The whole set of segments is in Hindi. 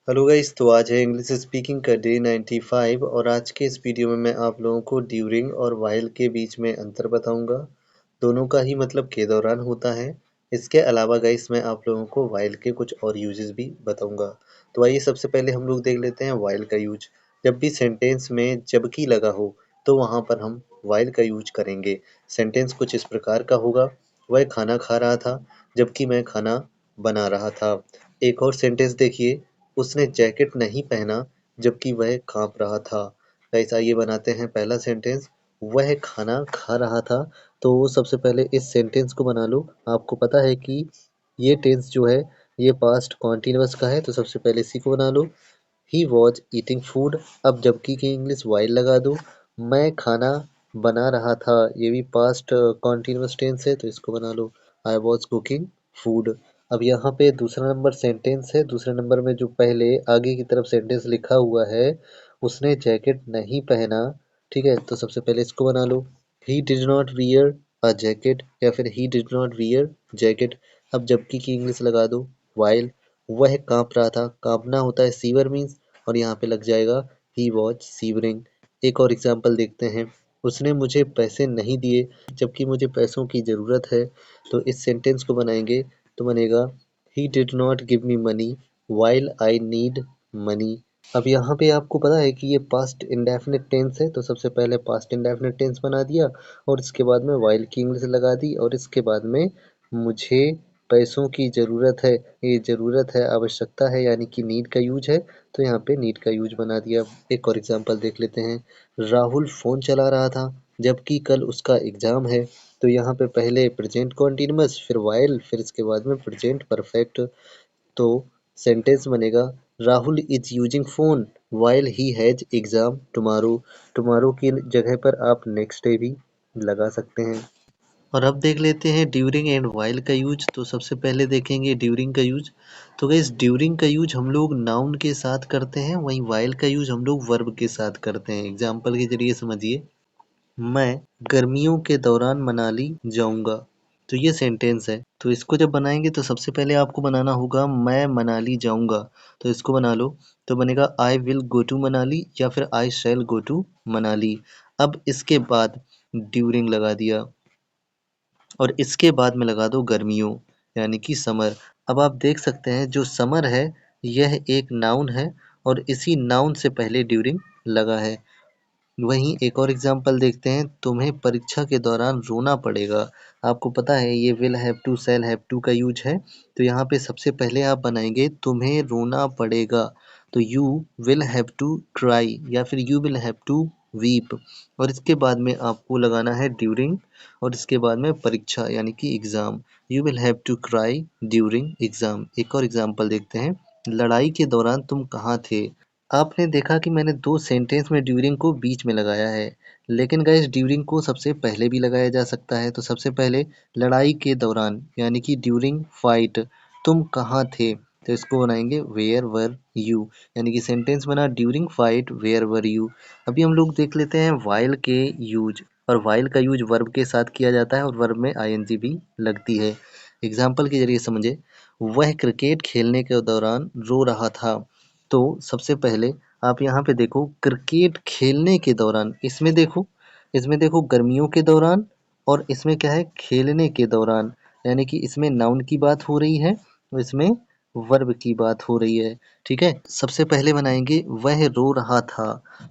हेलो गाइस, तो आज है इंग्लिश स्पीकिंग का डे 95 और आज के इस वीडियो में मैं आप लोगों को ड्यूरिंग और व्हाइल के बीच में अंतर बताऊंगा। दोनों का ही मतलब के दौरान होता है। इसके अलावा गाइस मैं आप लोगों को व्हाइल के कुछ और यूजेस भी बताऊंगा। तो आइए सबसे पहले हम लोग देख लेते हैं व्हाइल का यूज। जब भी सेंटेंस में जबकि लगा हो तो वहाँ पर हम व्हाइल का यूज करेंगे। सेंटेंस कुछ इस प्रकार का होगा, वह खाना खा रहा था जबकि मैं खाना बना रहा था। एक और सेंटेंस देखिए, उसने जैकेट नहीं पहना जबकि वह काँप रहा था। गाइस आइए बनाते हैं पहला सेंटेंस। वह खाना खा रहा था। तो सबसे पहले इस सेंटेंस को बना लो। आपको पता है कि ये टेंस जो है ये पास्ट कॉन्टिन्यूअस का है, तो सबसे पहले इसी को बना लो। He was eating food. अब जबकि की इंग्लिश वाइल लगा दो। मैं खाना बना रहा था, ये भी पास्ट कॉन्टिन्यूअस टेंस है, तो इसको बना लो। I was cooking food. अब यहाँ पे दूसरा नंबर सेंटेंस है। दूसरे नंबर में जो पहले आगे की तरफ सेंटेंस लिखा हुआ है, उसने जैकेट नहीं पहना। ठीक है, तो सबसे पहले इसको बना लो। He did not wear a jacket या फिर he did not wear jacket. अब जबकि की इंग्लिश लगा दो वाइल। वह काँप रहा था। काँपना होता है सीवर मीन्स, और यहाँ पे लग जाएगा ही वॉज सीवरिंग। एक और एग्जाम्पल देखते हैं। उसने मुझे पैसे नहीं दिए जबकि मुझे पैसों की ज़रूरत है। तो इस सेंटेंस को बनाएंगे तो बनेगा ही did not give me money while I need money. अब यहाँ पे आपको पता है कि ये पास्ट इंडेफिनिट टेंस है, तो सबसे पहले पास्ट इंडेफिनिट टेंस बना दिया और इसके बाद में वाइल की इंग्लिश लगा दी और इसके बाद में मुझे पैसों की ज़रूरत है। ये ज़रूरत है, आवश्यकता है, यानी कि नीड का यूज है, तो यहाँ पे नीड का यूज बना दिया। एक और एग्जांपल देख लेते हैं। राहुल फ़ोन चला रहा था जबकि कल उसका एग्ज़ाम है। तो यहाँ पे पहले प्रेजेंट कॉन्टिन्यूअस, फिर वाइल, फिर इसके बाद में प्रेजेंट परफेक्ट। तो सेंटेंस बनेगा Rahul is using phone while he has exam tomorrow. Tomorrow की जगह पर आप नेक्स्ट डे भी लगा सकते हैं। और अब देख लेते हैं ड्यूरिंग एंड वाइल का यूज। तो सबसे पहले देखेंगे ड्यूरिंग का यूज। तो गाइस ड्यूरिंग का यूज हम लोग नाउन के साथ करते हैं, वहीं वाइल का यूज हम लोग वर्ब के साथ करते हैं। एग्जाम्पल के जरिए समझिए। मैं गर्मियों के दौरान मनाली जाऊंगा। तो ये सेंटेंस है, तो इसको जब बनाएंगे तो सबसे पहले आपको बनाना होगा मैं मनाली जाऊंगा। तो इसको बना लो। तो बनेगा I will go to Manali या फिर आई शैल गो टू मनाली। अब इसके बाद ड्यूरिंग लगा दिया और इसके बाद में लगा दो गर्मियों, यानी कि समर। अब आप देख सकते हैं जो समर है यह एक नाउन है और इसी नाउन से पहले ड्यूरिंग लगा है। वहीं एक और एग्जांपल देखते हैं। तुम्हें परीक्षा के दौरान रोना पड़ेगा। आपको पता है ये will have to shall have to का यूज है, तो यहाँ पे सबसे पहले आप बनाएंगे तुम्हें रोना पड़ेगा। तो you will have to cry या फिर you will have to weep, और इसके बाद में आपको लगाना है ड्यूरिंग और इसके बाद में परीक्षा यानी कि exam. You will have to cry during exam. एक और एग्जांपल देखते हैं। लड़ाई के दौरान तुम कहाँ थे। आपने देखा कि मैंने दो सेंटेंस में ड्यूरिंग को बीच में लगाया है, लेकिन गाइस ड्यूरिंग को सबसे पहले भी लगाया जा सकता है। तो सबसे पहले लड़ाई के दौरान यानी कि ड्यूरिंग फाइट तुम कहाँ थे, तो इसको बनाएंगे वेयर वर यू, यानी कि सेंटेंस बना during fight where were you. अभी हम लोग देख लेते हैं वाइल के यूज। और वाइल का यूज वर्ब के साथ किया जाता है और वर्ब में आईएनजी भी लगती है। एग्जाम्पल के जरिए समझे। वह क्रिकेट खेलने के दौरान रो रहा था। तो सबसे पहले आप यहाँ पे देखो क्रिकेट खेलने के दौरान, इसमें देखो गर्मियों के दौरान, और इसमें क्या है खेलने के दौरान, यानी कि इसमें नाउन की बात हो रही है और इसमें वर्ब की बात हो रही है। ठीक है, सबसे पहले बनाएंगे वह रो रहा था।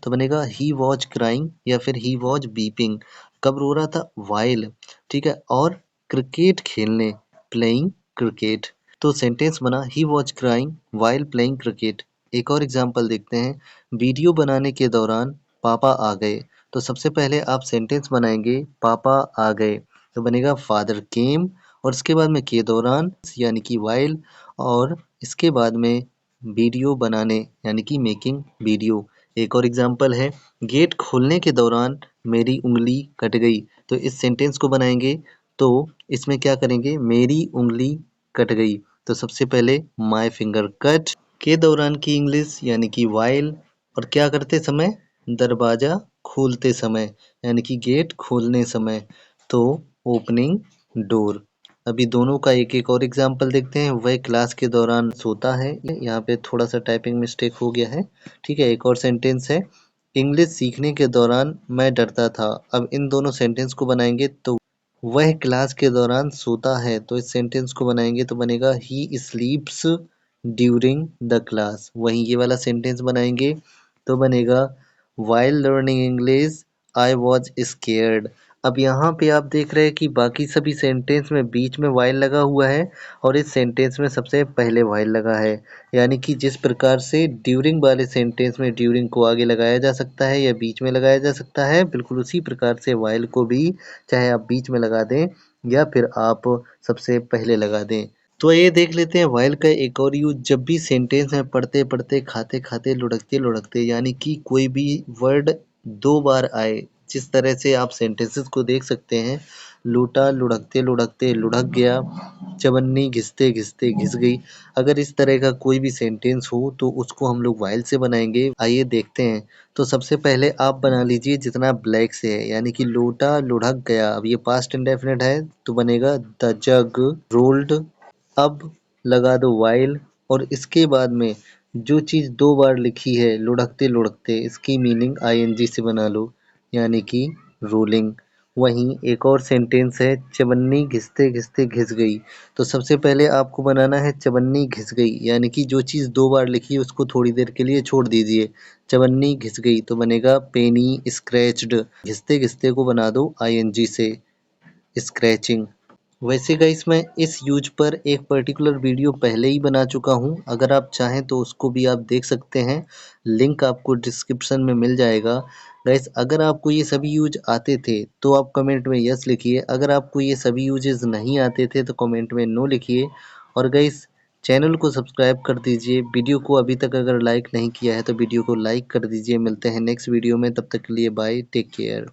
तो बनेगा ही वॉज क्राइंग या फिर ही वॉज बीपिंग। कब रो रहा था, वाइल। ठीक है, और क्रिकेट खेलने, प्लेइंग क्रिकेट। तो सेंटेंस बना he was crying while playing cricket. एक और एग्जाम्पल देखते हैं। वीडियो बनाने के दौरान पापा आ गए। तो सबसे पहले आप सेंटेंस बनाएंगे पापा आ गए, तो बनेगा फादर केम, और इसके बाद में के दौरान यानी कि वाइल, और इसके बाद में वीडियो बनाने यानी कि मेकिंग वीडियो। एक और एग्जाम्पल है। गेट खोलने के दौरान मेरी उंगली कट गई। तो इस सेंटेंस को बनाएंगे तो इसमें क्या करेंगे मेरी उंगली कट गई। तो सबसे पहले माई फिंगर कट, के दौरान की इंग्लिश यानी कि वाइल, और क्या करते समय, दरवाज़ा खोलते समय यानी कि गेट खोलने समय, तो ओपनिंग डोर। अभी दोनों का एक एक और एग्जाम्पल देखते हैं। वह क्लास के दौरान सोता है, यहाँ पे थोड़ा सा टाइपिंग मिस्टेक हो गया है। ठीक है, एक और सेंटेंस है, इंग्लिश सीखने के दौरान मैं डरता था। अब इन दोनों सेंटेंस को बनाएंगे तो वह क्लास के दौरान सोता है, तो इस सेंटेंस को बनाएंगे तो बनेगा ही स्लीप्स ड्यूरिंग द क्लास। वहीं ये वाला सेंटेंस बनाएंगे तो बनेगा while learning English I was scared. अब यहाँ पे आप देख रहे हैं कि बाकी सभी सेंटेंस में बीच में वाइल लगा हुआ है और इस सेंटेंस में सबसे पहले वाइल लगा है। यानी कि जिस प्रकार से ड्यूरिंग वाले सेंटेंस में ड्यूरिंग को आगे लगाया जा सकता है या बीच में लगाया जा सकता है, बिल्कुल उसी प्रकार से वाइल को भी चाहे आप बीच में लगा दें या फिर आप सबसे पहले लगा दें। तो ये देख लेते हैं वाइल का एक और यूज, जब भी सेंटेंस में पढ़ते पढ़ते खाते खाते लुढ़कते लुढ़कते यानी कि कोई भी वर्ड दो बार आए, जिस तरह से आप सेंटेंसेस को देख सकते हैं, लूटा लुढ़कते लुढ़कते लुढ़क गया, चवन्नी घिसते घिसते घिस गई। अगर इस तरह का कोई भी सेंटेंस हो तो उसको हम लोग वाइल से बनाएंगे। आइए देखते हैं। तो सबसे पहले आप बना लीजिए जितना ब्लैक से है, यानी कि लोटा लुढ़क गया। अब ये पास्ट इंडेफिनिट है तो बनेगा द जग रोल्ड। अब लगा दो वाइल और इसके बाद में जो चीज़ दो बार लिखी है लुढ़कते लुढ़कते, इसकी मीनिंग आईएनजी से बना लो, यानी कि रोलिंग। वहीं एक और सेंटेंस है चवन्नी घिसते घिसते घिस गई। तो सबसे पहले आपको बनाना है चवन्नी घिस गई, यानी कि जो चीज़ दो बार लिखी है उसको थोड़ी देर के लिए छोड़ दीजिए। चवन्नी घिस गई तो बनेगा पेनी स्क्रैच्ड। घिसते घिसते को बना दो आईएनजी से, स्क्रैचिंग। वैसे गाइस मैं इस यूज पर एक पर्टिकुलर वीडियो पहले ही बना चुका हूँ, अगर आप चाहें तो उसको भी आप देख सकते हैं, लिंक आपको डिस्क्रिप्शन में मिल जाएगा। गाइस अगर आपको ये सभी यूज आते थे तो आप कमेंट में यस लिखिए, अगर आपको ये सभी यूजेस नहीं आते थे तो कमेंट में नो लिखिए। और गाइस चैनल को सब्सक्राइब कर दीजिए, वीडियो को अभी तक अगर लाइक नहीं किया है तो वीडियो को लाइक कर दीजिए। मिलते हैं नेक्स्ट वीडियो में, तब तक के लिए बाय, टेक केयर।